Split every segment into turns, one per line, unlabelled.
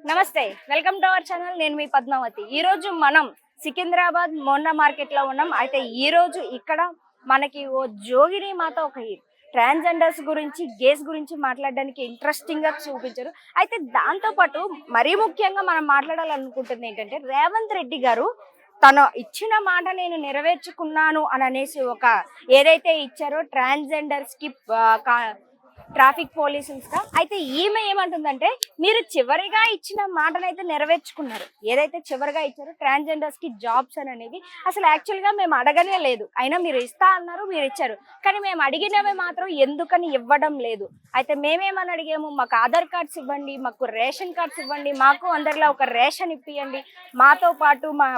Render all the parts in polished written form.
నమస్తే, welcome to our channel. నేను మీ పద్మావతి. ఈ రోజు మనం సికింద్రాబాద్ మోండా మార్కెట్ లో ఉన్నాం. అయితే ఈ రోజు ఇక్కడ మనకి ఓ జోగిని మాత ఒక ట్రాన్స్జెండర్స్ గురించి, గేస్ గురించి మాట్లాడడానికి ఇంట్రెస్టింగ్ గా చూపించారు. అయితే దాంతో పాటు మరీ ముఖ్యంగా మనం మాట్లాడాలనుకుంటుంది ఏంటంటే, రేవంత్ రెడ్డి గారు తను ఇచ్చిన మాట నేను నెరవేర్చుకున్నాను అని అనేసి ఒక ఏదైతే ఇచ్చారో ట్రాన్స్జెండర్స్ కి ట్రాఫిక్ పోలీసులు గా. అయితే ఈమె ఏమంటుందంటే, మీరు చివరిగా ఇచ్చిన మాటనైతే నెరవేర్చుకున్నారు. ఏదైతే చివరిగా ఇచ్చారో ట్రాన్స్జెండర్స్ కి జాబ్స్ అని అనేది అసలు యాక్చువల్ గా మేము అడగనే లేదు. అయినా మీరు ఇస్తా అన్నారు, మీరు ఇచ్చారు. కానీ మేము అడిగినవి మాత్రం ఎందుకని ఇవ్వడం లేదు. అయితే మేమేమని అడిగాము, మాకు ఆధార్ కార్డ్స్ ఇవ్వండి, మాకు రేషన్ కార్డ్స్ ఇవ్వండి, మాకు అందరిలో ఒక రేషన్ ఇప్పియండి, మాతో పాటు మా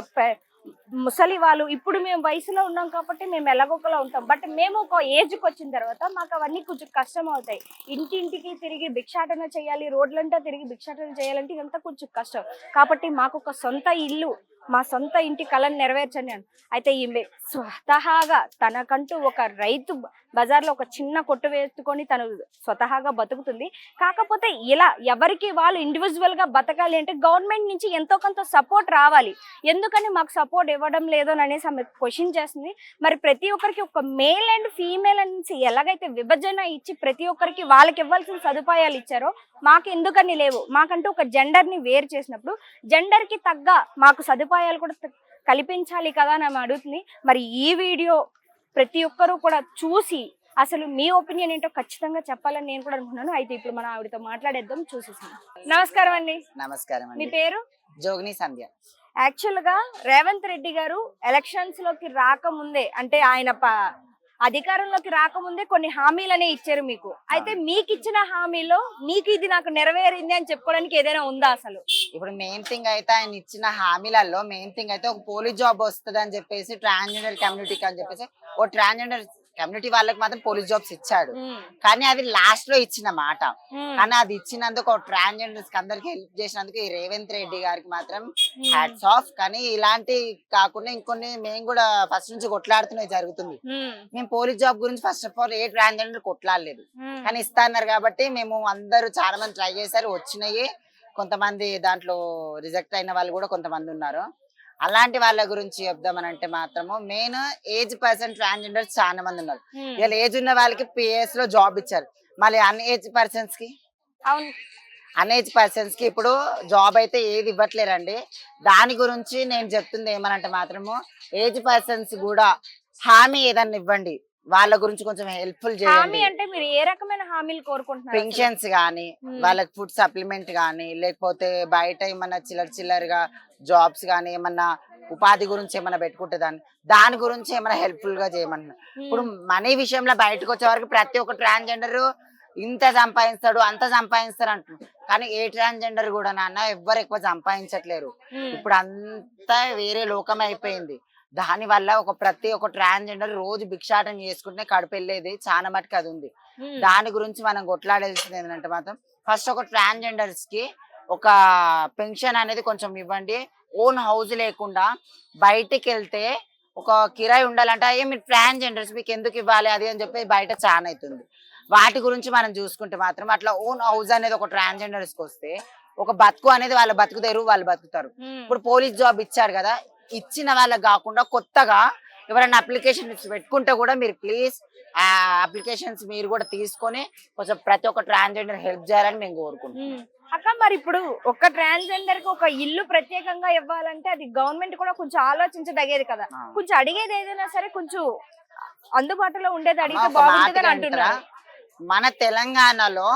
ముసలి వాళ్ళు, ఇప్పుడు మేము వయసులో ఉన్నాం కాబట్టి మేము ఎలాగొకలా ఉంటాం. బట్ మేము ఒక ఏజ్కి వచ్చిన తర్వాత మాకు అవన్నీ కొంచెం కష్టం అవుతాయి. ఇంటింటికి తిరిగి భిక్షాటన చేయాలి, రోడ్లంతా తిరిగి భిక్షాటన చేయాలంటే ఇదంతా కొంచెం కష్టం. కాబట్టి మాకు ఒక సొంత ఇల్లు, మా సొంత ఇంటి కళను నెరవేర్చండి అని. అయితే ఈమె స్వతహాగా తనకంటూ ఒక రైతు బజార్లో ఒక చిన్న కొట్టు వేసుకొని తను స్వతహాగా బతుకుతుంది. కాకపోతే ఇలా ఎవరికి వాళ్ళు ఇండివిజువల్ గా బతకాలి అంటే గవర్నమెంట్ నుంచి ఎంతో కొంత సపోర్ట్ రావాలి. ఎందుకని మాకు సపోర్ట్ ఇవ్వడం లేదు అని అనేసి ఆమె క్వశ్చన్ చేస్తుంది. మరి ప్రతి ఒక్కరికి ఒక మేల్ అండ్ ఫీమేల్ అనేసి ఎలాగైతే విభజన ఇచ్చి ప్రతి ఒక్కరికి వాళ్ళకి ఇవ్వాల్సిన సదుపాయాలు ఇచ్చారో మాకు ఎందుకని లేవు? మాకంటూ ఒక జెండర్ ని వేరు చేసినప్పుడు జెండర్ కి తగ్గ మాకు సదుపాయాలు కూడా కల్పించాలి కదా అని ఆమె అడుగుతుంది. మరి ఈ వీడియో ప్రతి ఒక్కరూ కూడా చూసి అసలు మీ ఒపీనియన్ ఏంటో ఖచ్చితంగా చెప్పాలని నేను కూడా అనుకున్నాను. అయితే ఇప్పుడు మనం ఆవిడతో మాట్లాడేద్దాం, చూసేసాం. నమస్కారం అండి.
నమస్కారం.
మీ పేరు?
జోగిని సంధ్య.
యాక్చువల్ గా రేవంత్ రెడ్డి గారు ఎలక్షన్స్ లోకి రాకముందే, అంటే ఆయన అధికారంలోకి రాకముందే కొన్ని హామీలనే ఇచ్చారు మీకు. అయితే మీకు ఇచ్చిన హామీలో మీకు ఇది నాకు నెరవేరింది అని చెప్పుకోవడానికి ఏదైనా ఉందా అసలు?
ఇప్పుడు మెయిన్ థింగ్ అయితే ఆయన ఇచ్చిన హామీలలో మెయిన్ థింగ్ అయితే ఒక పోలీస్ జాబ్ వస్తుంది అని చెప్పేసి ట్రాన్స్జెండర్ కమ్యూనిటీకి అని చెప్పేసి ఓ ట్రాన్స్జెండర్ కమ్యూనిటీ వాళ్ళకి మాత్రం పోలీస్ జాబ్స్ ఇచ్చాడు. కానీ అది లాస్ట్ లో ఇచ్చిన మాట. కానీ అది ఇచ్చినందుకు ట్రాన్స్జెండర్స్ అందరికి హెల్ప్ చేసినందుకు ఈ రేవంత్ రెడ్డి గారికి మాత్రం హ్యాట్స్ ఆఫ్. కానీ ఇలాంటి కాకుండా ఇంకొన్ని మేము కూడా ఫస్ట్ నుంచి కొట్లాడుతున్నవి జరుగుతుంది. మేము పోలీస్ జాబ్ గురించి first of all a transgender కొట్లాడలేదు, కానీ ఇస్తా అన్నారు కాబట్టి మేము అందరూ చాలా మంది ట్రై చేశారు, వచ్చినాయి. కొంతమంది దాంట్లో రిజెక్ట్ అయిన వాళ్ళు కూడా కొంతమంది ఉన్నారు. అలాంటి వాళ్ళ గురించి చెప్దామని అంటే మాత్రము మెయిన్ ఏజ్ పర్సన్ ట్రాన్స్జెండర్స్ చాలా మంది ఉన్నారు. వీళ్ళు ఏజ్ ఉన్న వాళ్ళకి పిఎస్ లో జాబ్ ఇచ్చారు. మళ్ళీ అన్ఏజ్ పర్సన్స్ కి ఇప్పుడు జాబ్ అయితే ఏది ఇవ్వట్లేరండి. దాని గురించి నేను చెప్తుంది ఏమనంటే మాత్రము ఏజ్ పర్సన్స్ కూడా హామీ ఏదన్నా ఇవ్వండి, వాళ్ళ గురించి కొంచెం హెల్ప్ఫుల్ చేయండి.
అంటే మీరు ఏ రకమైన హామీలు కోరుకుంటున్నారు?
పెన్షన్స్ గానీ, వాళ్ళకి ఫుడ్ సప్లిమెంట్ గానీ, లేకపోతే బయట ఏమన్నా చిల్లరగా జాబ్స్ గానీ, ఏమన్నా ఉపాధి గురించి ఏమన్నా పెట్టుకుంటుందని దాని గురించి ఏమైనా హెల్ప్ఫుల్ గా చేయమన్నా. ఇప్పుడు మనీ విషయంలో బయటకు వచ్చే వరకు ప్రతి ఒక్క ట్రాన్స్జెండర్ ఇంత సంపాదిస్తాడు అంత సంపాదిస్తారు అంటున్నారు. కానీ ఏ ట్రాన్స్జెండర్ కూడా నాన్న ఎవ్వరు ఎక్కువ సంపాదించట్లేరు. ఇప్పుడు అంతా వేరే లోకం అయిపోయింది. దాని వల్ల ప్రతి ఒక్క ట్రాన్స్జెండర్ రోజు భిక్షాటం చేసుకుంటే కడుపు వెళ్ళేది చాలా మటుకు అది ఉంది. దాని గురించి మనం కొట్లాడాల్సింది ఏంటంటే మాత్రం ఫస్ట్ ఒక ట్రాన్స్జెండర్స్ కి ఒక పెన్షన్ అనేది కొంచెం ఇవ్వండి. ఓన్ హౌస్ లేకుండా బయటికి వెళ్తే ఒక కిరాయి ఉండాలంటే అయ్యే మీరు ట్రాన్స్జెండర్స్ మీకు ఎందుకు ఇవ్వాలి అది అని చెప్పి బయట చాలా అవుతుంది. వాటి గురించి మనం చూసుకుంటే మాత్రం అట్లా ఓన్ హౌస్ అనేది ఒక ట్రాన్స్జెండర్స్ కి వస్తే ఒక బతుకు అనేది వాళ్ళ బతుకుతారు, వాళ్ళు బతుకుతారు. ఇప్పుడు పోలీస్ జాబ్ ఇచ్చారు కదా, ఇచ్చిన వాళ్ళకి కాకుండా కొత్తగా ఎవరైనా అప్లికేషన్ పెట్టుకుంటే కూడా మీరు ప్లీజ్ ఆ అప్లికేషన్స్ మీరు కూడా తీసుకొని కొంచెం ప్రతి ఒక్క ట్రాన్స్జెండర్ హెల్ప్ చేయాలని మేము కోరుకుంటున్నాం.
అక్క, మరి ఇప్పుడు ఒక ట్రాన్స్జెండర్ కి ఒక ఇల్లు ప్రత్యేకంగా ఇవ్వాలంటే అది గవర్నమెంట్ కూడా కొంచెం ఆలోచించదగేది కదా. కొంచెం అడిగేది ఏదైనా సరే కొంచెం అందుబాటులో ఉండేది అడిగితే బాగుంటుందని అంటున్నారు.
మన తెలంగాణలో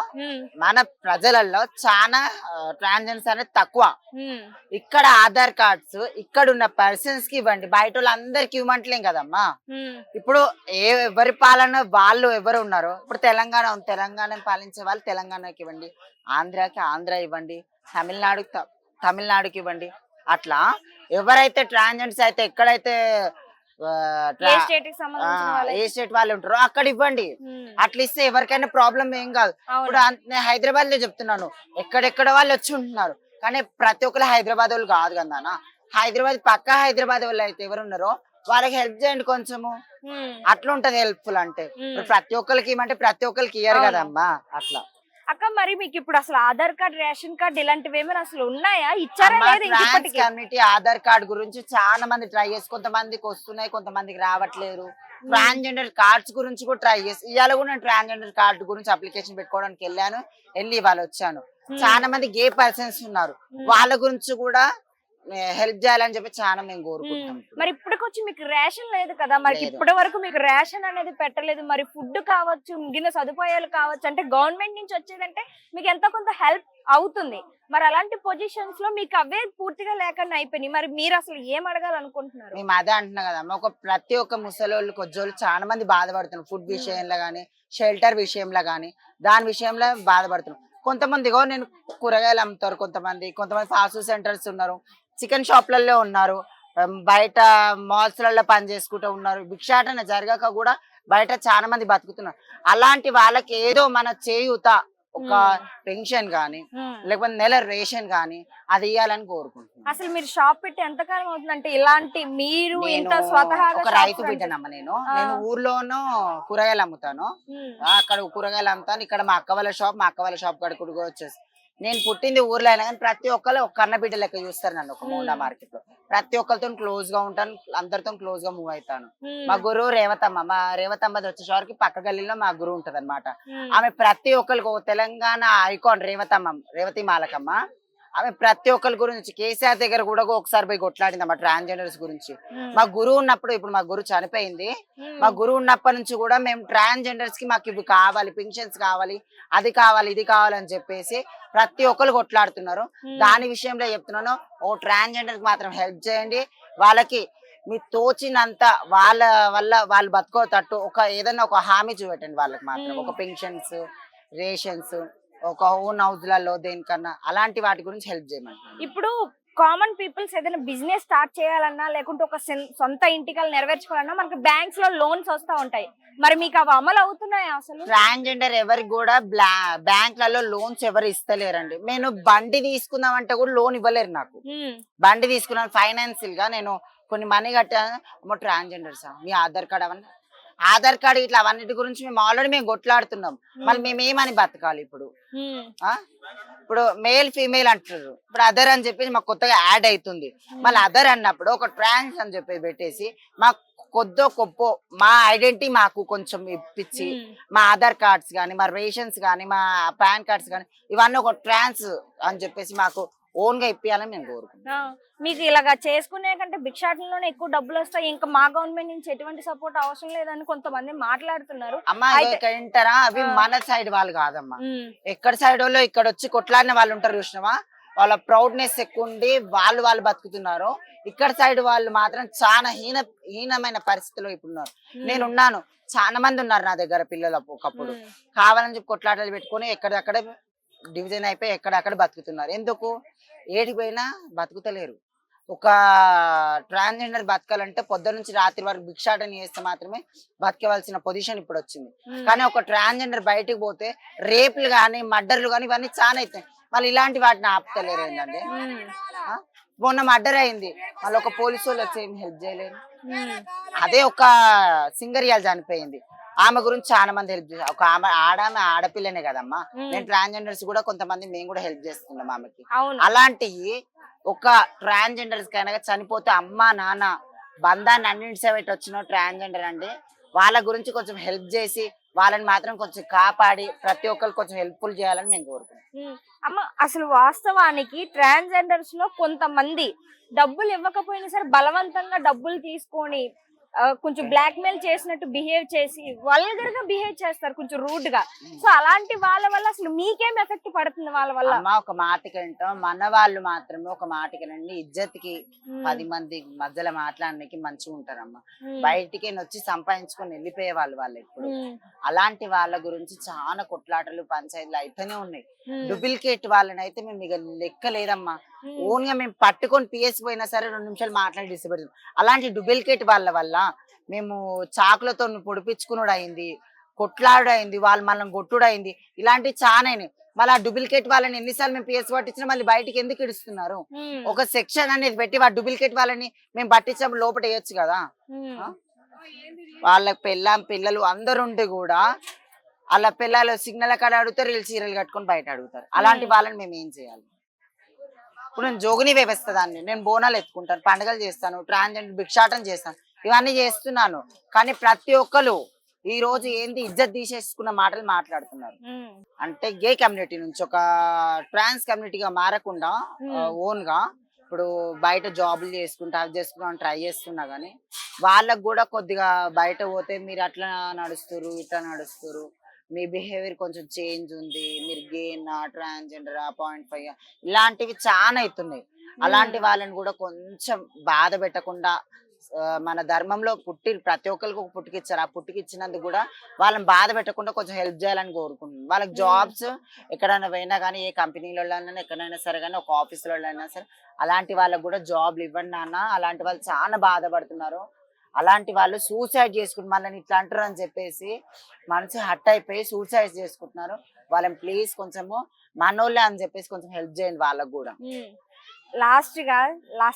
మన ప్రజలలో చాలా ట్రాన్స్జెండర్స్ అనేది తక్కువ. ఇక్కడ ఆధార్ కార్డ్స్ ఇక్కడ ఉన్న పర్సన్స్ కి ఇవ్వండి, బయట వాళ్ళందరికి ఇవ్వమంటలేం కదమ్మా. ఇప్పుడు ఎవరి పాలన వాళ్ళు ఎవరు ఉన్నారో, ఇప్పుడు తెలంగాణ పాలించే వాళ్ళు తెలంగాణకి ఇవ్వండి, ఆంధ్రాకి ఆంధ్ర ఇవ్వండి, తమిళనాడుకి ఇవ్వండి. అట్లా ఎవరైతే ట్రాన్స్జెండర్స్ అయితే ఎక్కడైతే ఏ స్టేట్ వాళ్ళు ఉంటారో అక్కడ ఇవ్వండి. అట్లా ఇస్తే ఎవరికైనా ప్రాబ్లం ఏం కాదు. ఇప్పుడు నేను హైదరాబాద్ లో చెప్తున్నాను, ఎక్కడెక్కడ వాళ్ళు వచ్చి ఉంటున్నారు, కానీ ప్రతి ఒక్కరు హైదరాబాద్ వాళ్ళు కాదు కదా. పక్క హైదరాబాద్ వాళ్ళు అయితే ఎవరు ఉన్నారో వాళ్ళకి హెల్ప్ చేయండి కొంచెము. అట్లా ఉంటది హెల్ప్ఫుల్ అంటే. ప్రతి ఒక్కరికి ఇవ్వమంటే ప్రతి ఒక్కరికి ఇయ్యరు కదమ్మా. అట్లా
అక్క మరి మీకు ఇప్పుడు అసలు ఆధార్ కార్డ్ రేషన్ కార్డ్ ఇలాంటివి ఏమైనా అసలు ఉన్నాయా, ఇచ్చారా లేదు ఇంక
ట్రాన్స్
ఇప్పటికి?
కమ్యూనిటీ ఆధార్ కార్డు గురించి చాలా మంది ట్రై చేసి కొంతమందికి వస్తున్నాయి, కొంతమందికి రావట్లేరు. ట్రాన్స్జెండర్ కార్డ్స్ గురించి కూడా ట్రై చేసి ఇవాళ కూడా నేను ట్రాన్స్జెండర్ కార్డు గురించి అప్లికేషన్ పెట్టుకోవడానికి వెళ్ళి ఇవాళ వచ్చాను. చాలా మంది గే పర్సన్స్ ఉన్నారు, వాళ్ళ గురించి కూడా హెల్ప్ చేయాలని చెప్పి చాలా మేము కోరుకుంటాం.
మరి ఇప్పటికొచ్చి మీకు రేషన్ లేదు కదా, మరి
లేదు.
ఇప్పటి వరకు మీకు రేషన్ అనేది పెట్టలేదు, మరి ఫుడ్ కావచ్చు, మిగిలిన సదుపాయాలు కావచ్చు, అంటే గవర్నమెంట్ నుంచి వచ్చేదంటే మీకు ఎంతో కొంత హెల్ప్ అవుతుంది. మరి అలాంటి పొజిషన్స్ లో మీకు అవే పూర్తిగా లేకుండా అయిపోయినాయి. మరి మీరు అసలు ఏం అడగాలనుకుంటున్నారు?
మేము అదే అంటున్నాం కదమ్మా, ప్రతి ఒక్క ముసలోళ్ళు కొజ్జోళ్ళు చాలా మంది బాధపడుతున్నారు. ఫుడ్ విషయంలో గానీ, షెల్టర్ విషయంలో గానీ, దాని విషయంలో బాధపడుతున్నారు. కొంతమంది నేను కూరగాయలు అమ్ముతారు, కొంతమంది ఫాస్ట్ ఫుడ్ సెంటర్స్ ఉన్నారు, చికెన్ షాప్లలో ఉన్నారు, బయట మాల్స్ లలో పని చేసుకుంటూ ఉన్నారు. భిక్షాటన జరగక కూడా బయట చాలా మంది బతుకుతున్నారు. అలాంటి వాళ్ళకి ఏదో మన చేయూత, ఒక పెన్షన్ గానీ, లేకపోతే నెల రేషన్ గానీ అది ఇవ్వాలని కోరుకుంటున్నాను.
అసలు మీరు షాప్ పెట్టి ఎంతకాలం అవుతుందంటే ఇలాంటి మీరు ఇంత
నేను
స్వతహాగా
ఒక రైతు బిడ్డనమ్మ. నేను ఊర్లోనూ కూరగాయలు అమ్ముతాను, అక్కడ కూరగాయలు అమ్ముతాను. ఇక్కడ మా అక్క వాళ్ళ షాప్ కాడ కూడా వచ్చేసి నేను పుట్టింది ఊర్లో అయినా కానీ ప్రతి ఒక్కరు ఒక కన్న బిడ్డ లెక్క చూస్తారు నన్ను. ఒక మోండా మార్కెట్ లో ప్రతి ఒక్కరితో క్లోజ్ గా ఉంటాను, అందరితో క్లోజ్ గా మూవ్ అవుతాను. మా గురువు రేవతమ్మ, మా రేవతమ్మది వచ్చేసరికి పక్క గల్లీలో మా గురువు ఉంటది అనమాట. ఆమె ప్రతి ఒక్కరికి తెలంగాణ ఐకాన్ రేవతి మాలకమ్మ. ఆమె ప్రతి ఒక్కరి గురించి కేసీఆర్ దగ్గర కూడా ఒకసారి పోయి కొట్లాడింది అన్నమాట ట్రాన్స్జెండర్స్ గురించి. మా గురువు ఉన్నప్పుడు, ఇప్పుడు మా గురువు చనిపోయింది, మా గురువు ఉన్నప్పటి నుంచి కూడా మేము ట్రాన్స్జెండర్స్ కి మాకు ఇవి కావాలి, పెన్షన్స్ కావాలి, అది కావాలి, ఇది కావాలని చెప్పేసి ప్రతి ఒక్కరు కొట్లాడుతున్నారు. దాని విషయంలో చెప్తున్నాను, ఓ ట్రాన్స్జెండర్ కి మాత్రం హెల్ప్ చేయండి. వాళ్ళకి మీ తోచినంత వాళ్ళ వల్ల వాళ్ళు బతుకోతట్టు ఏదైనా ఒక హామీ చూపెట్టండి వాళ్ళకి మాత్రం. ఒక పెన్షన్స్, రేషన్స్, ఒక ఓన్ హౌస్లలో దేనికన్నా అలాంటి వాటి గురించి హెల్ప్ చేయమని.
ఇప్పుడు కామన్ పీపుల్స్ ఏదైనా బిజినెస్ స్టార్ట్ చేయాలన్నా, లేకుంటే ఒక సొంత ఇంటికలు నెరవేర్చుకోవాలన్నా మనకి బ్యాంక్స్ లో లోన్స్ వస్తూ ఉంటాయి. మరి మీకు అవి అమలు అవుతున్నాయా? అసలు
ట్రాన్స్జెండర్ ఎవరికి కూడా బ్యాంక్లలో లోన్స్ ఎవరు ఇస్తలేరండి. నేను బండి తీసుకుందామంటే కూడా లోన్ ఇవ్వలేరు నాకు. బండి తీసుకున్నాను ఫైనాన్షియల్ గా, నేను కొన్ని మనీ కట్టాను. ట్రాన్స్జెండర్స్ మీ ఆధార్ కార్డ్ అవన్నీ, ఆధార్ కార్డు ఇట్లా అవన్నిటి గురించి మేము ఆల్రెడీ కొట్లాడుతున్నాం. మళ్ళీ మేమేమని బతకాలి ఇప్పుడు? ఇప్పుడు మేల్ ఫీమేల్ అంటారు, ఇప్పుడు అదర్ అని చెప్పేసి మాకు కొత్తగా యాడ్ అవుతుంది. మళ్ళీ అదర్ అన్నప్పుడు ఒక ట్రాన్స్ అని చెప్పి పెట్టేసి మాకు కొద్దో మా ఐడెంటిటీ మాకు కొంచెం ఇప్పించి, మా ఆధార్ కార్డ్స్ కానీ, మా రేషన్స్ కానీ, మా పాన్ కార్డ్స్ కానీ ఇవన్నీ ఒక ట్రాన్స్ అని చెప్పేసి మాకు ఓన్ గా ఇప్పియాలని మేము కోరుకుంటున్నాం.
మీకు ఇలాగా చేసుకునే కంటే భిక్షాటనలోనే ఎక్కువ డబ్బులు వస్తాయి, ఇంకా మా గవర్నమెంట్ నుంచి ఎటువంటి సపోర్ట్ అవసరం లేదని కొంతమంది మాట్లాడుతున్నారు.
అమ్మా వింటారా? అవి మన సైడ్ వాళ్ళు కాదమ్మా, ఎక్కడ సైడ్ వాళ్ళు ఇక్కడ వచ్చి కొట్లాడిన వాళ్ళు ఉంటారు చూసినావా, వాళ్ళ ప్రౌడ్నెస్ ఎక్కువ ఉండి వాళ్ళు బతుకుతున్నారు. ఇక్కడ సైడ్ వాళ్ళు మాత్రం చాలా హీనమైన పరిస్థితిలో ఇప్పుడు ఉన్నారు. నేనున్నాను, చాలా మంది ఉన్నారు నా దగ్గర పిల్లలు ఒకప్పుడు కావాలని చెప్పి కొట్లాటలు పెట్టుకుని ఎక్కడక్కడ డివిజన్ అయిపోయి ఎక్కడక్కడ బతుకుతున్నారు. ఎందుకు? ఏడికి పోయినా బతుకుతలేరు. ఒక ట్రాన్స్జెండర్ బతకాలంటే పొద్దున్న నుంచి రాత్రి వరకు భిక్షాటన చేస్తే మాత్రమే బతకవలసిన పొజిషన్ ఇప్పుడు వచ్చింది. కానీ ఒక ట్రాన్స్జెండర్ బయటకు పోతే రేపులు గానీ, మర్డర్లు గానీ ఇవన్నీ చాలా అవుతాయి. మళ్ళీ ఇలాంటి వాటిని ఆపుతలేరు. ఏంటంటే మొన్న మర్డర్ అయింది, మళ్ళీ ఒక పోలీసు వాళ్ళు వచ్చి ఏం హెల్ప్ చేయలేరు. అదే ఒక సింగర్ ఇయాల చనిపోయింది, ఆమె గురించి చాలా మంది హెల్ప్ చేస్తారు. ఒక ఆడపిల్లనే కదమ్మా. నేను ట్రాన్స్జెండర్స్ కూడా కొంతమంది మేము కూడా హెల్ప్ చేస్తున్నాం ఆమెకి. అలాంటి ఒక ట్రాన్స్జెండర్స్ కైనా చనిపోతే అమ్మ నాన్న బంధాన్ని అన్నింటి పెట్టి వచ్చిన ట్రాన్స్జెండర్ అండి, వాళ్ళ గురించి కొంచెం హెల్ప్ చేసి వాళ్ళని మాత్రం కొంచెం కాపాడి ప్రతి ఒక్కరు కొంచెం హెల్ప్ఫుల్ చేయాలని మేము కోరుకుంటున్నాం.
అమ్మ అసలు వాస్తవానికి ట్రాన్స్జెండర్స్ లో కొంతమంది డబ్బులు ఇవ్వకపోయినా సరే బలవంతంగా డబ్బులు తీసుకొని కొంచెం బ్లాక్ మెయిల్ చేసినట్టు బిహేవ్ చేసి వల్గర్ గా బిహేవ్ చేస్తారు, కొంచెం రూడ్ గా. సో అలాంటి వాళ్ళ వల్ల అసలు మీకేం ఎఫెక్ట్ పడుతుంది వాళ్ళ వల్ల?
ఒక మాటకి అంటాం, మన వాళ్ళు మాత్రమే ఒక మాటకి రండి, ఇజ్జత్కి 10 మంది మధ్యలో మాట్లాడడానికి మంచిగా ఉంటారమ్మా. బయటికి వచ్చి సంపాదించుకొని వెళ్ళిపోయే వాళ్ళు ఇప్పుడు. అలాంటి వాళ్ళ గురించి చాలా కొట్లాటలు పంచాయతీలు అయితేనే ఉన్నాయి. డూప్లికేట్ వాళ్ళని అయితే మేము ఇక లెక్క లేదమ్మా. ఓన్ గా మేము పట్టుకొని పిఎస్ పోయినా సరే 2 నిమిషాలు మాట్లాడి డిస్టర్బ్. అలాంటి డూప్లికేట్ వాళ్ళ వల్ల మేము చాకులతో పొడిపించుకున్నాడు అయింది, కొట్లాడు అయింది, వాళ్ళు మనం కొట్టుడు అయింది, ఇలాంటివి చాలా అయినాయి. మళ్ళీ ఆ డూప్లికేట్ వాళ్ళని ఎన్నిసార్లు మేము పిఎస్ పట్టించినా మళ్ళీ బయటికి ఎందుకు ఇడుస్తున్నారు? ఒక సెక్షన్ అనేది పెట్టి ఆ డూప్లికేట్ వాళ్ళని మేము పట్టించినప్పుడు లోపల వేయొచ్చు కదా. వాళ్ళ పిల్లలు అందరుండి కూడా అలా పిల్లలు సిగ్నల్ కాడ అడుగుతారు, వీళ్ళు చీరలు కట్టుకొని బయట అడుగుతారు. అలాంటి వాళ్ళని మేము ఏం చేయాలి? ఇప్పుడు నేను జోగిని వ్యవస్థ దాన్ని, నేను బోనాలు ఎత్తుకుంటాను, పండుగలు చేస్తాను, ట్రాన్స్జెండర్ భిక్షాటం చేస్తాను, ఇవన్నీ చేస్తున్నాను. కానీ ప్రతి ఒక్కరు ఈ రోజు ఏంది ఇజ్జత్ తీసేసుకున్న మాటలు మాట్లాడుతున్నారు. అంటే గే కమ్యూనిటీ నుంచి ఒక ట్రాన్స్ కమ్యూనిటీగా మారకుండా ఓన్ గా ఇప్పుడు బయట జాబులు చేసుకుంటా అవి చేసుకుంటా ట్రై చేస్తున్నా కానీ వాళ్ళకు కూడా కొద్దిగా బయట పోతే మీరు అట్లా నడుస్తారు ఇట్లా నడుస్తారు, మీ బిహేవియర్ కొంచెం చేంజ్ ఉంది, మీరు గేనా ట్రాన్స్జెండర్ 0.5 ఇలాంటివి చాలా అవుతున్నాయి. అలాంటి వాళ్ళని కూడా కొంచెం బాధ పెట్టకుండా మన ధర్మంలో పుట్టి ప్రతి ఒక్కరికి ఒక పుట్టుకిచ్చారు, ఆ పుట్టుకిచ్చినందుకు కూడా వాళ్ళని బాధ పెట్టకుండా కొంచెం హెల్ప్ చేయాలని కోరుకుంటున్నాను. వాళ్ళకి జాబ్స్ ఎక్కడైనా పోయినా కానీ, ఏ కంపెనీలలో ఎక్కడైనా సరే కానీ, ఒక ఆఫీసులో అయినా సరే అలాంటి వాళ్ళకు కూడా జాబ్లు ఇవ్వండి నాన్న. అలాంటి వాళ్ళు చాలా బాధపడుతున్నారు. అలాంటి వాళ్ళు సూసైడ్ చేసుకుంటారు, మళ్ళీ ఇట్లా అంటారు అని చెప్పేసి మనసు హట్ అయిపోయి సూసైడ్ చేసుకుంటున్నారు. వాళ్ళని ప్లీజ్ కొంచెము మనోళ్ళే అని చెప్పేసి కొంచెం హెల్ప్ చేయండి వాళ్ళకు కూడా.
లాస్ట్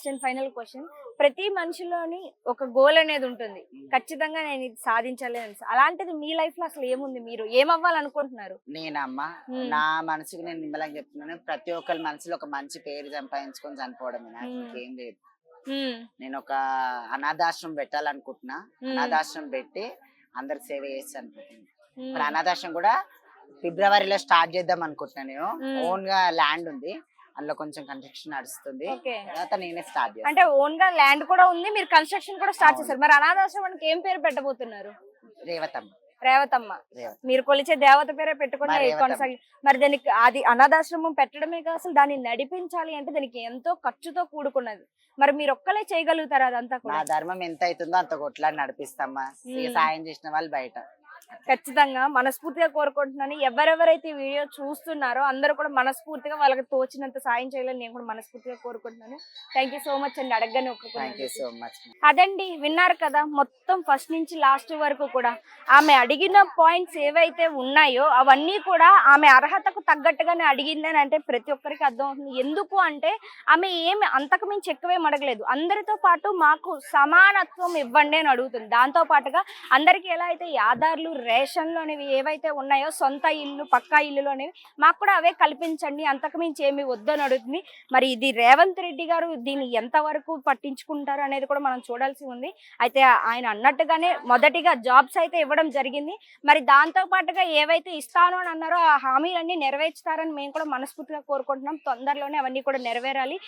అండ్ ఫైనల్ క్వశ్చన్, ప్రతి మనిషిలోని ఒక గోల్ అనేది ఉంటుంది, ఖచ్చితంగా నేను ఇది సాధించాలి అని. అలాంటిది మీ లైఫ్ లో అసలు ఏముంది, మీరు ఏమవ్వాలనుకుంటున్నారు?
నేనమ్మా నా మనసుకు నేను నిమ్మలంగా చెప్తున్నాను, ప్రతి ఒక్కరి మనసులో ఒక మంచి పేరు సంపాదించుకొని చనిపోవడమే, నాకు ఇంకేం లేదు. నేను ఒక అనాథాశ్రమం పెట్టాలనుకుంటున్నా, అనాథాశ్రమం పెట్టి అందరికి సేవ చేసి అనుకుంటున్నాను. ఇప్పుడు అనాథాశ్రమం కూడా ఫిబ్రవరిలో స్టార్ట్ చేద్దాం అనుకుంటున్నా. నేను ఓన్ గా ల్యాండ్ ఉంది, అందులో కొంచెం కన్స్ట్రక్షన్ నడుస్తుంది, తర్వాత నేనే స్టార్ట్ చేస్తాను.
అంటే ఓన్ గా ల్యాండ్ కూడా ఉంది, మీరు కన్స్ట్రక్షన్ కూడా స్టార్ట్ చేశారు. మరి అనాథాశ్రమానికి ఏం పేరు పెట్టబోతున్నారు?
రేవతమ్మ.
రేవతమ్మ, మీరు కొలిచే దేవత పేరే పెట్టుకుని కొనసాగి. మరి దానికి అది అనాథాశ్రమం పెట్టడమే కాదు, అసలు దాన్ని నడిపించాలి అంటే దానికి ఎంతో ఖర్చుతో కూడుకున్నది. మరి మీరు ఒక్కలే చేయగలుగుతారు అదంతా కూడా?
నా ధర్మం ఎంత అవుతుందో అంత కొట్లాడి నడిపిస్తామా, సాయం చేసిన వాళ్ళు బయట.
ఖచ్చితంగా మనస్ఫూర్తిగా కోరుకుంటున్నాను. ఎవరెవరైతే వీడియో చూస్తున్నారో అందరూ కూడా మనస్ఫూర్తిగా వాళ్ళకి తోచినంత సాయం చేయాలని నేను కూడా మనస్ఫూర్తిగా కోరుకుంటున్నాను. థ్యాంక్ యూ సో మచ్ అండి, అడగగానే ఒప్పుకున్నాను. అదండి, విన్నారు కదా, మొత్తం ఫస్ట్ నుంచి లాస్ట్ వరకు కూడా ఆమె అడిగిన పాయింట్స్ ఏవైతే ఉన్నాయో అవన్నీ కూడా ఆమె అర్హతకు తగ్గట్టుగానే అడిగిందని అంటే ప్రతి ఒక్కరికి అర్థం అవుతుంది. ఎందుకు అంటే ఆమె ఏమి అంతకు మించి ఎక్కువేం అడగలేదు, అందరితో పాటు మాకు సమానత్వం ఇవ్వండి అని అడుగుతుంది. దాంతో పాటుగా అందరికి ఎలా అయితే ఆధార్లు రేషన్లు అనేవి ఏవైతే ఉన్నాయో, సొంత ఇల్లు పక్కా ఇల్లులు అనేవి మాకు కూడా అవే కల్పించండి, అంతకు మించి ఏమి వద్దని అడుగుతుంది. మరి ఇది రేవంత్ రెడ్డి గారు దీన్ని ఎంతవరకు పట్టించుకుంటారు అనేది కూడా మనం చూడాల్సి ఉంది. అయితే ఆయన అన్నట్టుగానే మొదటిగా జాబ్స్ అయితే ఇవ్వడం జరిగింది. మరి దాంతో పాటుగా ఏవైతే ఇస్తాను అని అన్నారో ఆ హామీలన్నీ నెరవేర్చుతారని మేము కూడా మనస్ఫూర్తిగా కోరుకుంటున్నాం. తొందరలోనే అవన్నీ కూడా నెరవేరాలి.